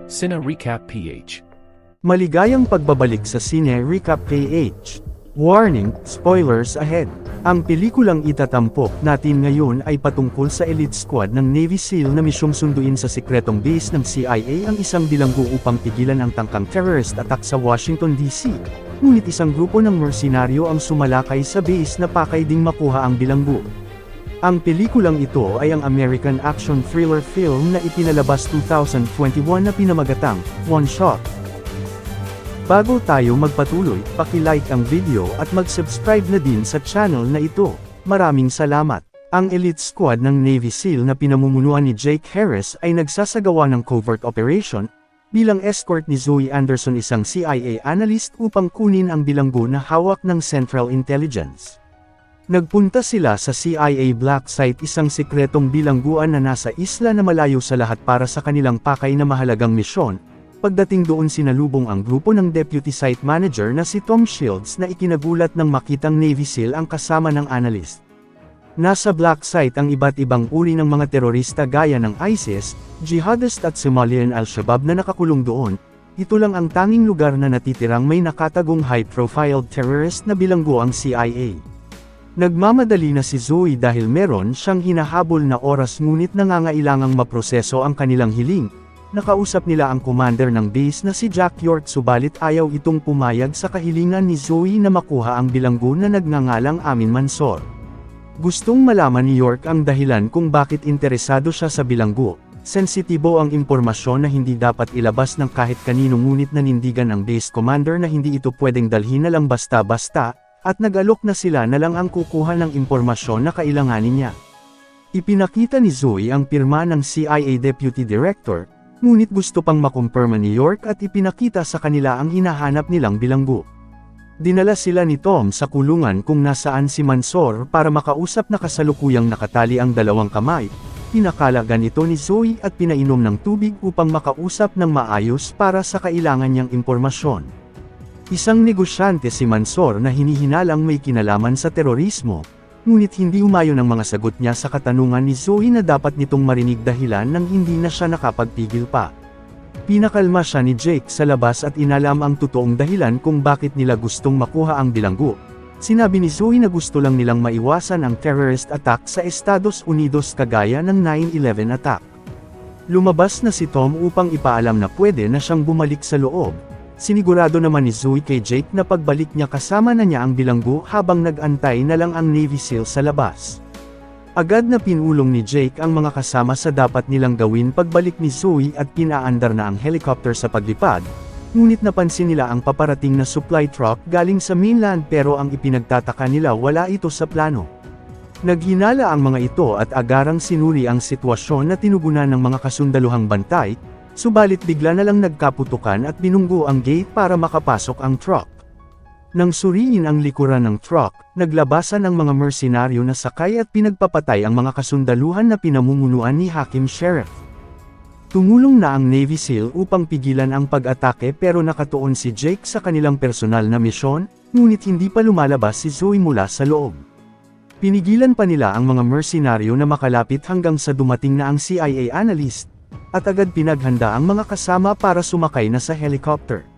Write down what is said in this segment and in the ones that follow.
Cine Recap PH. Maligayang pagbabalik sa Cine Recap PH. Warning, spoilers ahead. Ang pelikulang itatampok natin ngayon ay patungkol sa elite squad ng Navy SEAL na misyong sunduin sa sikretong base ng CIA ang isang bilanggo upang pigilan ang tangkang terrorist attack sa Washington DC. Ngunit isang grupo ng mersenaryo ang sumalakay sa base na pakay ding makuha ang bilanggo. Ang pelikulang ito ay ang American action thriller film na ipinalabas 2021 na pinamagatang One Shot. Bago tayo magpatuloy, paki-like ang video at mag-subscribe na din sa channel na ito. Maraming salamat. Ang elite squad ng Navy SEAL na pinamumunuan ni Jake Harris ay nagsasagawa ng covert operation bilang escort ni Zoe Anderson, isang CIA analyst, upang kunin ang bilanggo na hawak ng Central Intelligence. Nagpunta sila sa CIA Black Site, isang sikretong bilangguan na nasa isla na malayo sa lahat para sa kanilang pakay na mahalagang misyon. Pagdating doon, sinalubong ang grupo ng Deputy Site Manager na si Tom Shields na ikinagulat nang makitang Navy SEAL ang kasama ng analyst. Nasa Black Site ang iba't ibang uri ng mga terorista gaya ng ISIS, jihadist at Somalian Al-Shabaab na nakakulong doon. Ito lang ang tanging lugar na natitirang may nakatagong high-profile terrorist na bilanggo ang CIA. Nagmamadali na si Zoe dahil meron siyang hinahabol na oras, ngunit nangangailangang maproseso ang kanilang hiling. Nakausap nila ang commander ng base na si Jack York, subalit ayaw itong pumayag sa kahilingan ni Zoe na makuha ang bilanggo na nagngangalang Amin Mansor. Gustong malaman ni York ang dahilan kung bakit interesado siya sa bilanggo. Sensitibo ang impormasyon na hindi dapat ilabas ng kahit kanino, ngunit nanindigan ang base commander na hindi ito pwedeng dalhin na lang basta-basta, at nag-alok na sila na lang ang kukuha ng impormasyon na kailanganin niya. Ipinakita ni Zoe ang pirma ng CIA Deputy Director, ngunit gusto pang makumpirma ni York at ipinakita sa kanila ang hinahanap nilang bilanggo. Dinala sila ni Tom sa kulungan kung nasaan si Mansor para makausap na kasalukuyang nakatali ang dalawang kamay. Pinakalagan ito ni Zoe at pinainom ng tubig upang makausap ng maayos para sa kailangan niyang impormasyon. Isang negosyante si Mansor na hinihinalang may kinalaman sa terorismo, ngunit hindi umayon ang mga sagot niya sa katanungan ni Zoe na dapat nitong marinig, dahilan nang hindi na siya nakapagpigil pa. Pinakalma siya ni Jake sa labas at inalam ang totoong dahilan kung bakit nila gustong makuha ang bilanggo. Sinabi ni Zoe na gusto lang nilang maiwasan ang terrorist attack sa Estados Unidos kagaya ng 9/11 attack. Lumabas na si Tom upang ipaalam na pwede na siyang bumalik sa loob. Sinigurado naman ni Zoe kay Jake na pagbalik niya kasama na niya ang bilanggo habang nag-antay na lang ang Navy SEAL sa labas. Agad na pinulong ni Jake ang mga kasama sa dapat nilang gawin pagbalik ni Zoe at pinaandar na ang helicopter sa paglipad, ngunit napansin nila ang paparating na supply truck galing sa mainland, pero ang ipinagtataka nila, wala ito sa plano. Naghinala ang mga ito at agarang sinuri ang sitwasyon na tinugunan ng mga kasundaluhang bantay. Subalit bigla na lang nagkaputukan at binunggo ang gate para makapasok ang truck. Nang suriin ang likuran ng truck, naglabasan ang mga mersenaryo na sakay at pinagpapatay ang mga kasundaluhan na pinamumunuan ni Hakim Sheriff. Tumulong na ang Navy SEAL upang pigilan ang pag-atake, pero nakatuon si Jake sa kanilang personal na misyon, ngunit hindi pa lumalabas si Zoe mula sa loob. Pinigilan pa nila ang mga mersenaryo na makalapit hanggang sa dumating na ang CIA analyst, at agad pinaghanda ang mga kasama para sumakay na sa helicopter.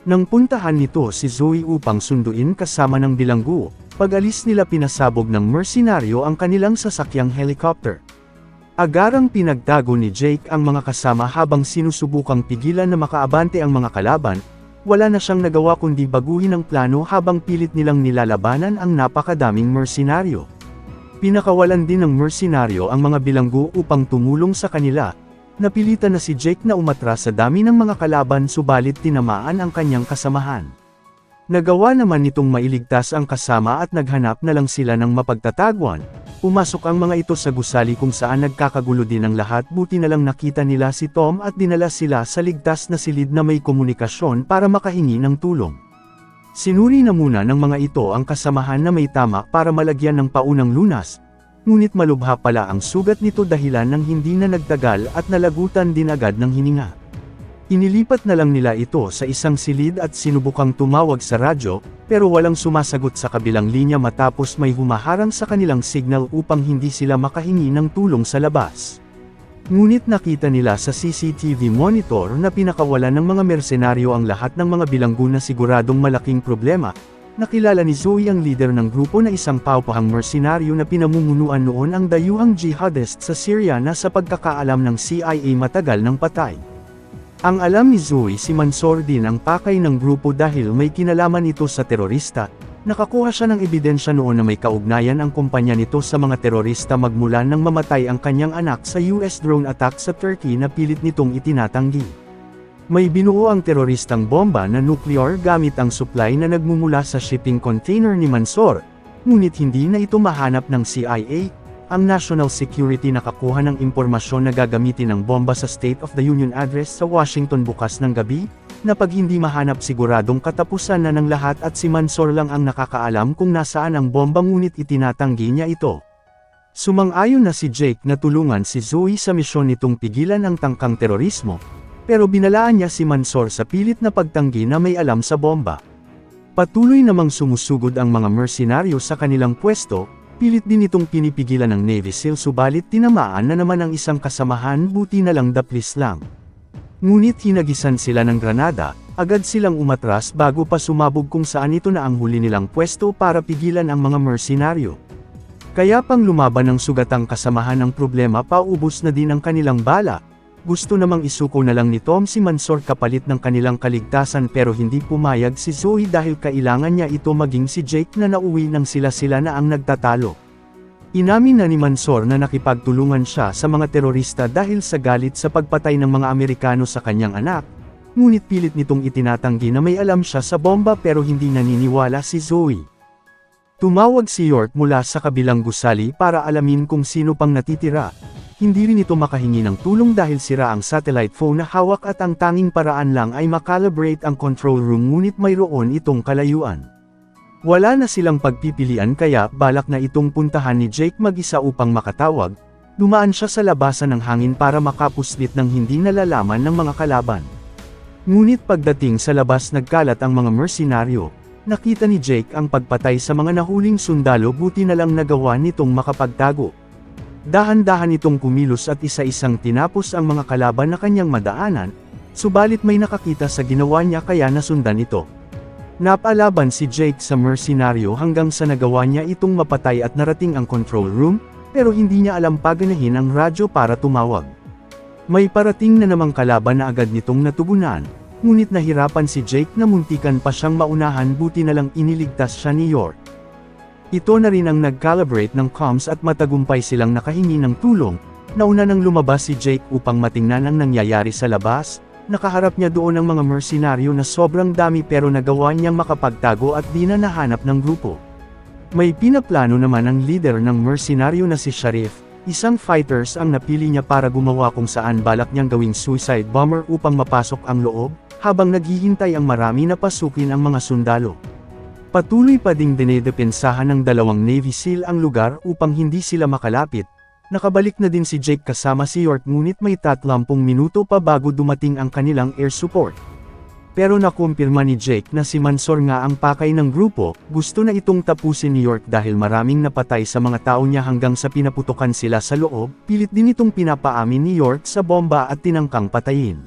Nang puntahan nito si Zoe upang sunduin kasama ng bilanggo, pag-alis nila pinasabog ng mersenaryo ang kanilang sasakyang helicopter. Agarang pinagtago ni Jake ang mga kasama habang sinusubukang pigilan na makaabante ang mga kalaban. Wala na siyang nagawa kundi baguhin ang plano habang pilit nilang nilalabanan ang napakadaming mersenaryo. Pinakawalan din ng mersenaryo ang mga bilanggo upang tumulong sa kanila. Napilitan na si Jake na umatras sa dami ng mga kalaban, subalit tinamaan ang kanyang kasamahan. Nagawa naman nitong mailigtas ang kasama at naghanap na lang sila ng mapagtataguan. Pumasok ang mga ito sa gusali kung saan nagkakagulo din ang lahat, buti na lang nakita nila si Tom at dinala sila sa ligtas na silid na may komunikasyon para makahingi ng tulong. Sinuri na muna ng mga ito ang kasamahan na may tama para malagyan ng paunang lunas. Ngunit malubha pala ang sugat nito, dahilan ng hindi na nagtagal at nalagutan din agad ng hininga. Inilipat na lang nila ito sa isang silid at sinubukang tumawag sa radyo, pero walang sumasagot sa kabilang linya matapos may humaharang sa kanilang signal upang hindi sila makahingi ng tulong sa labas. Ngunit nakita nila sa CCTV monitor na pinakawalan ng mga mersenaryo ang lahat ng mga bilanggo na siguradong malaking problema. Nakilala ni Zoe ang leader ng grupo na isang paupahang mersenaryo na pinamumunuan noon ang dayuhang jihadist sa Syria na sa pagkakaalam ng CIA matagal nang patay. Ang alam ni Zoe si Mansour din ang pakay ng grupo dahil may kinalaman ito sa terorista. Nakakuha siya ng ebidensya noon na may kaugnayan ang kumpanya nito sa mga terorista magmula nang mamatay ang kanyang anak sa US drone attack sa Turkey na pilit nitong itinatanggi. May binuo ang teroristang bomba na nuclear gamit ang supply na nagmumula sa shipping container ni Mansour, ngunit hindi na ito mahanap ng CIA. Ang National Security nakakuha ng impormasyon na gagamitin ng bomba sa State of the Union address sa Washington bukas ng gabi, na pag hindi mahanap siguradong katapusan na ng lahat at si Mansour lang ang nakakaalam kung nasaan ang bomba ngunit itinatanggi niya ito. Sumang-ayon na si Jake na tulungan si Zoe sa misyon nitong pigilan ang tangkang terorismo, pero binalaan niya si Mansour sa pilit na pagtanggi na may alam sa bomba. Patuloy namang sumusugod ang mga mersenaryo sa kanilang pwesto. Pilit din itong pinipigilan ng Navy SEAL subalit tinamaan na naman ang isang kasamahan, buti na lang daplis lang. Ngunit hinagisan sila ng granada, agad silang umatras bago pa sumabog kung saan ito na ang huli nilang pwesto para pigilan ang mga mersenaryo. Kaya pang lumaban ng sugatang kasamahan ng problema, paubos na din ang kanilang bala. Gusto namang isuko na lang ni Tom si Mansour kapalit ng kanilang kaligtasan pero hindi pumayag si Zoe dahil kailangan niya ito maging si Jake na nauwi nang sila na ang nagtatalo. Inamin na ni Mansour na nakipagtulungan siya sa mga terorista dahil sa galit sa pagpatay ng mga Amerikano sa kanyang anak, ngunit pilit nitong itinatanggi na may alam siya sa bomba pero hindi naniniwala si Zoe. Tumawag si York mula sa kabilang gusali para alamin kung sino pang natitira. Hindi rin ito makahingi ng tulong dahil sira ang satellite phone na hawak at ang tanging paraan lang ay makalibrate ang control room ngunit mayroon itong kalayuan. Wala na silang pagpipilian kaya balak na itong puntahan ni Jake mag-isa upang makatawag. Dumaan siya sa labasan ng hangin para makapuslit ng hindi nalalaman ng mga kalaban. Ngunit pagdating sa labas nagkalat ang mga mersenaryo. Nakita ni Jake ang pagpatay sa mga nahuling sundalo, buti na lang nagawa nitong makapagtago. Dahan-dahan itong kumilos at isa-isang tinapos ang mga kalaban na kanyang madaanan, subalit may nakakita sa ginawa niya kaya nasundan ito. Napalaban si Jake sa mersenaryo hanggang sa nagawa niya itong mapatay at narating ang control room, pero hindi niya alam paganahin ang radyo para tumawag. May parating na namang kalaban na agad nitong natugunan, ngunit nahirapan si Jake na muntikan pa siyang maunahan, buti na lang iniligtas siya ni York. Ito na rin ang nag-calibrate ng comms at matagumpay silang nakahingi ng tulong. Nauna nang lumabas si Jake upang matingnan ang nangyayari sa labas. Nakaharap niya doon ang mga mersenaryo na sobrang dami pero nagawa niyang makapagtago at di na nahanap ng grupo. May pinaplano naman ang leader ng mersenaryo na si Sharif. Isang fighters ang napili niya para gumawa kung saan balak niyang gawing suicide bomber upang mapasok ang loob, habang naghihintay ang marami na pasukin ang mga sundalo. Patuloy pa ding dinedepensahan ng dalawang Navy SEAL ang lugar upang hindi sila makalapit. Nakabalik na din si Jake kasama si York ngunit may 30 minuto pa bago dumating ang kanilang air support. Pero nakumpirma ni Jake na si Mansour nga ang pakay ng grupo. Gusto na itong tapusin ni York dahil maraming napatay sa mga tao niya hanggang sa pinaputukan sila sa loob. Pilit din itong pinapaamin ni York sa bomba at tinangkang patayin.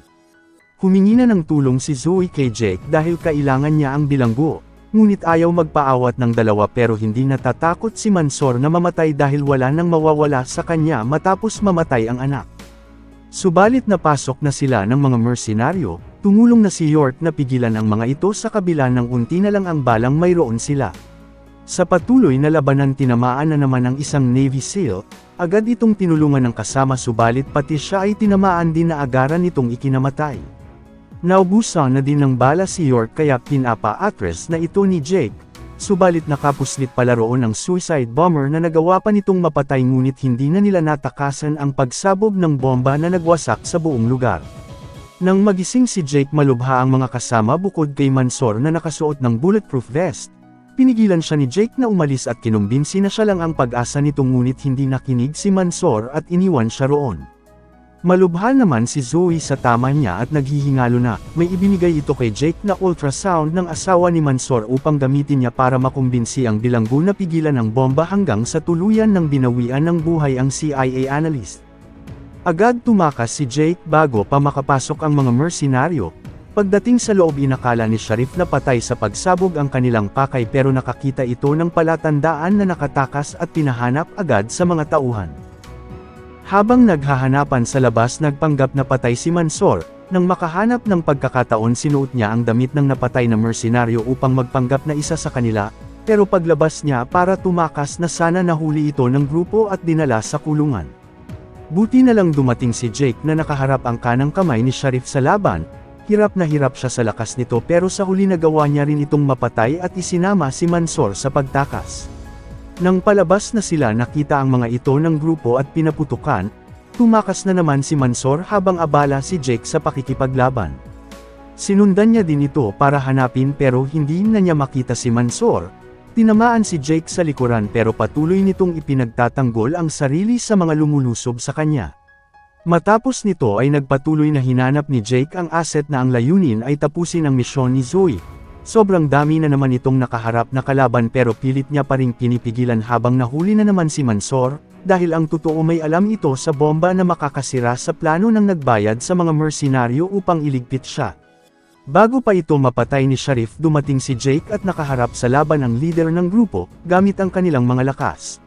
Humingi na ng tulong si Zoe kay Jake dahil kailangan niya ang bilanggo. Ngunit ayaw magpaawat ng dalawa pero hindi natatakot si Mansour na mamatay dahil wala nang mawawala sa kanya matapos mamatay ang anak. Subalit napasok na sila ng mga mersenaryo, tumulong na si York na pigilan ang mga ito sa kabila ng unti na lang ang balang mayroon sila. Sa patuloy na labanan tinamaan na naman ang isang Navy SEAL, agad itong tinulungan ng kasama subalit pati siya ay tinamaan din na agaran nitong ikinamatay. Naubusan na din ng bala si York kaya pinapa-atras na ito ni Jake, subalit nakapuslit pala roon ang suicide bomber na nagawa pa nitong mapatay ngunit hindi na nila natakasan ang pagsabog ng bomba na nagwasak sa buong lugar. Nang magising si Jake malubha ang mga kasama bukod kay Mansour na nakasuot ng bulletproof vest. Pinigilan siya ni Jake na umalis at kinumbinsi na siya lang ang pag-asa nito ngunit hindi nakinig si Mansour at iniwan siya roon. Malubha naman si Zoe sa tama niya at naghihingalo na, may ibinigay ito kay Jake na ultrasound ng asawa ni Mansour upang gamitin niya para makumbinsi ang bilanggo na pigilan ang bomba hanggang sa tuluyan ng binawian ng buhay ang CIA analyst. Agad tumakas si Jake bago pa makapasok ang mga mersenaryo. Pagdating sa loob inakala ni Sharif na patay sa pagsabog ang kanilang pakay pero nakakita ito ng palatandaan na nakatakas at pinahanap agad sa mga tauhan. Habang naghahanapan sa labas nagpanggap na patay si Mansor, nang makahanap ng pagkakataon sinuot niya ang damit ng napatay na mersenaryo upang magpanggap na isa sa kanila, pero paglabas niya para tumakas na sana nahuli ito ng grupo at dinala sa kulungan. Buti na lang dumating si Jake na nakaharap ang kanang kamay ni Sharif sa laban. Hirap na hirap siya sa lakas nito pero sa huli nagawa niya rin itong mapatay at isinama si Mansor sa pagtakas. Nang palabas na sila nakita ang mga ito ng grupo at pinaputukan, tumakas na naman si Mansor habang abala si Jake sa pakikipaglaban. Sinundan niya din ito para hanapin pero hindi na niya makita si Mansor. Tinamaan si Jake sa likuran pero patuloy nitong ipinagtatanggol ang sarili sa mga lumulusob sa kanya. Matapos nito ay nagpatuloy na hinanap ni Jake ang asset na ang layunin ay tapusin ang misyon ni Zoe. Sobrang dami na naman itong nakaharap na kalaban pero pilit niya pa ring pinipigilan habang nahuli na naman si Mansor, dahil ang totoo may alam ito sa bomba na makakasira sa plano ng nagbayad sa mga mersenaryo upang iligpit siya. Bago pa ito mapatay ni Sharif dumating si Jake at nakaharap sa laban ang leader ng grupo, gamit ang kanilang mga lakas.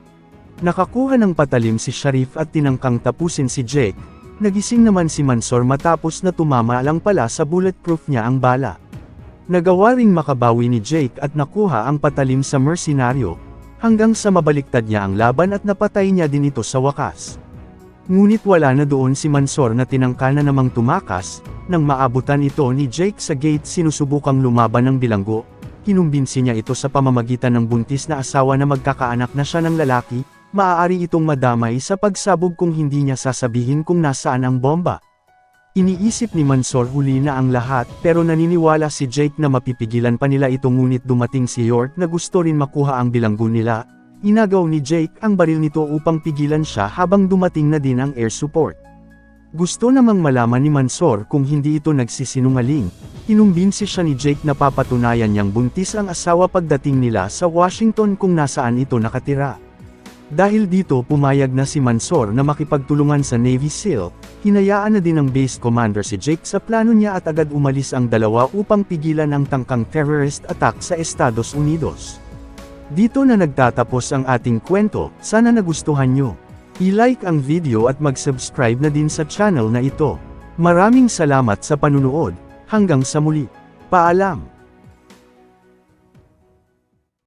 Nakakuha ng patalim si Sharif at tinangkang tapusin si Jake. Nagising naman si Mansor matapos na tumama lang pala sa bulletproof niya ang bala. Nagawa ring makabawi ni Jake at nakuha ang patalim sa mersenaryo, hanggang sa mabaliktad niya ang laban at napatay niya din ito sa wakas. Ngunit wala na doon si Mansor na tinangka na namang tumakas. Nang maabutan ito ni Jake sa gate sinusubukang lumaban ng bilanggo, kinumbinsi niya ito sa pamamagitan ng buntis na asawa na magkakaanak na siya ng lalaki. Maaari itong madamay sa pagsabog kung hindi niya sasabihin kung nasaan ang bomba. Iniisip ni Mansor huli na ang lahat pero naniniwala si Jake na mapipigilan pa nila ito ngunit dumating si York na gusto rin makuha ang bilanggo nila. Inagaw ni Jake ang baril nito upang pigilan siya habang dumating na din ang air support. Gusto namang malaman ni Mansor kung hindi ito nagsisinungaling. Kinumbinsi siya ni Jake na papatunayan niyang buntis ang asawa pagdating nila sa Washington kung nasaan ito nakatira. Dahil dito pumayag na si Mansor na makipagtulungan sa Navy SEAL, hinayaan na din ng base commander si Jake sa plano niya at agad umalis ang dalawa upang pigilan ang tangkang terrorist attack sa Estados Unidos. Dito na nagtatapos ang ating kwento, sana nagustuhan nyo. I-like ang video at mag-subscribe na din sa channel na ito. Maraming salamat sa panunood, hanggang sa muli. Paalam!